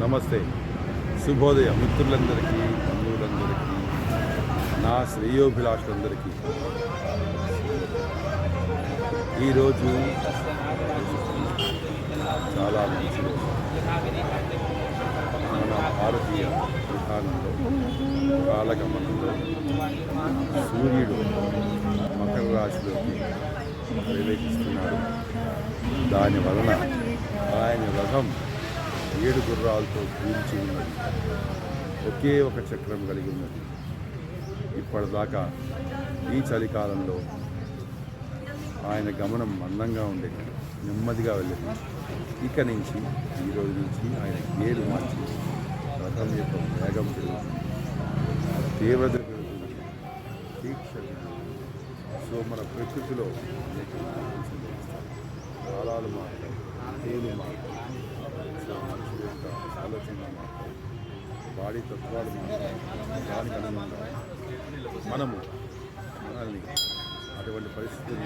నమస్తే, శుభోదయం మిత్రులందరికీ, బంధువులందరికీ, నా శ్రేయోభిలాషులందరికీ. ఈరోజు చాలా మంచి రోజు. మన భారతీయ విధానంలో కాలగమనంలో సూర్యుడు మకర రాశిలోకి ప్రవేశిస్తున్నాడు. దాని వలన ఆయన రథం 7 గుర్రాలతో కూల్చి ఉన్నది. ఒకే ఒక చక్రం కలిగి ఉన్నది. ఇప్పటిదాకా ఈ చలికాలంలో ఆయన గమనం మందంగా ఉండేది, నెమ్మదిగా వెళ్ళింది. ఇక నుంచి ఈ రోజు నుంచి ఆయన గేరు మార్చి రథం యొక్క వేగం పెరుగుతుంది, తీవ్రత పెరుగుతుంది, దీక్ష. సో మన ప్రకృతిలో కాలాలు మారుతాయి, తేలు మారుతాయి, మనుషుల యొక్క ఆలోచన మారుతాయి, బాడీ తత్వాలు మారుతాయి. దానికి అనుగుణంగా మనల్ని అటువంటి పరిస్థితులను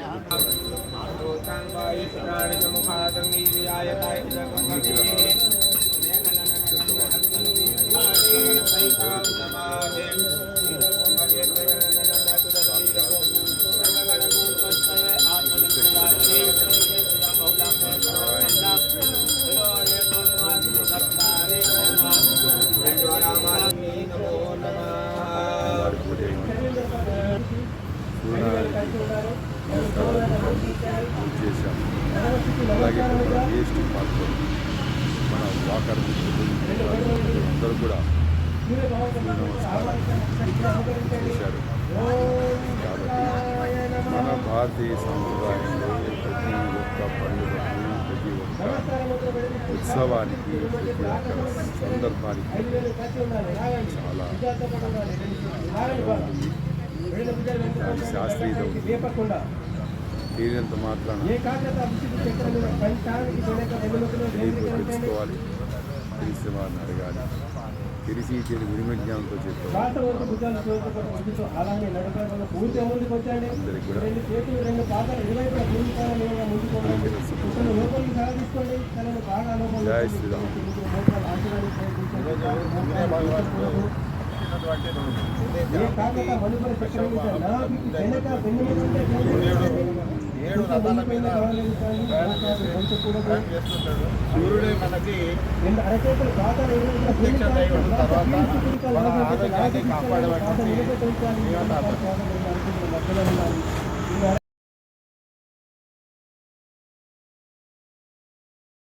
చేశాము. అలాగే వేస్ట్ పార్క్ మన వాకర్ అందరూ కూడా నమస్కారం చేశారు. కాబట్టి మన భారతీయ సంప్రదాయంలో ప్రతి ఒక్క పండుగకు, ప్రతి ఒక్క ఉత్సవానికి, ప్రతి ఒక్క సందర్భానికి చాలా ఉంటుంది. దాని శాస్త్రీయత ఉంటుంది. తీరినంత మాత్రాన తెలుసుకోవాలి, తెలిసిన వారిని అడగాలి, తెలిసి వినిమజ్ఞానంతో చెప్పాలి. అందరికీ కూడా జై శ్రీరామ్. సూర్యుడే మనకి ప్రత్యక్ష దైవం. తర్వాత మన ఆరోగ్యాన్ని కాపాడేటువంటి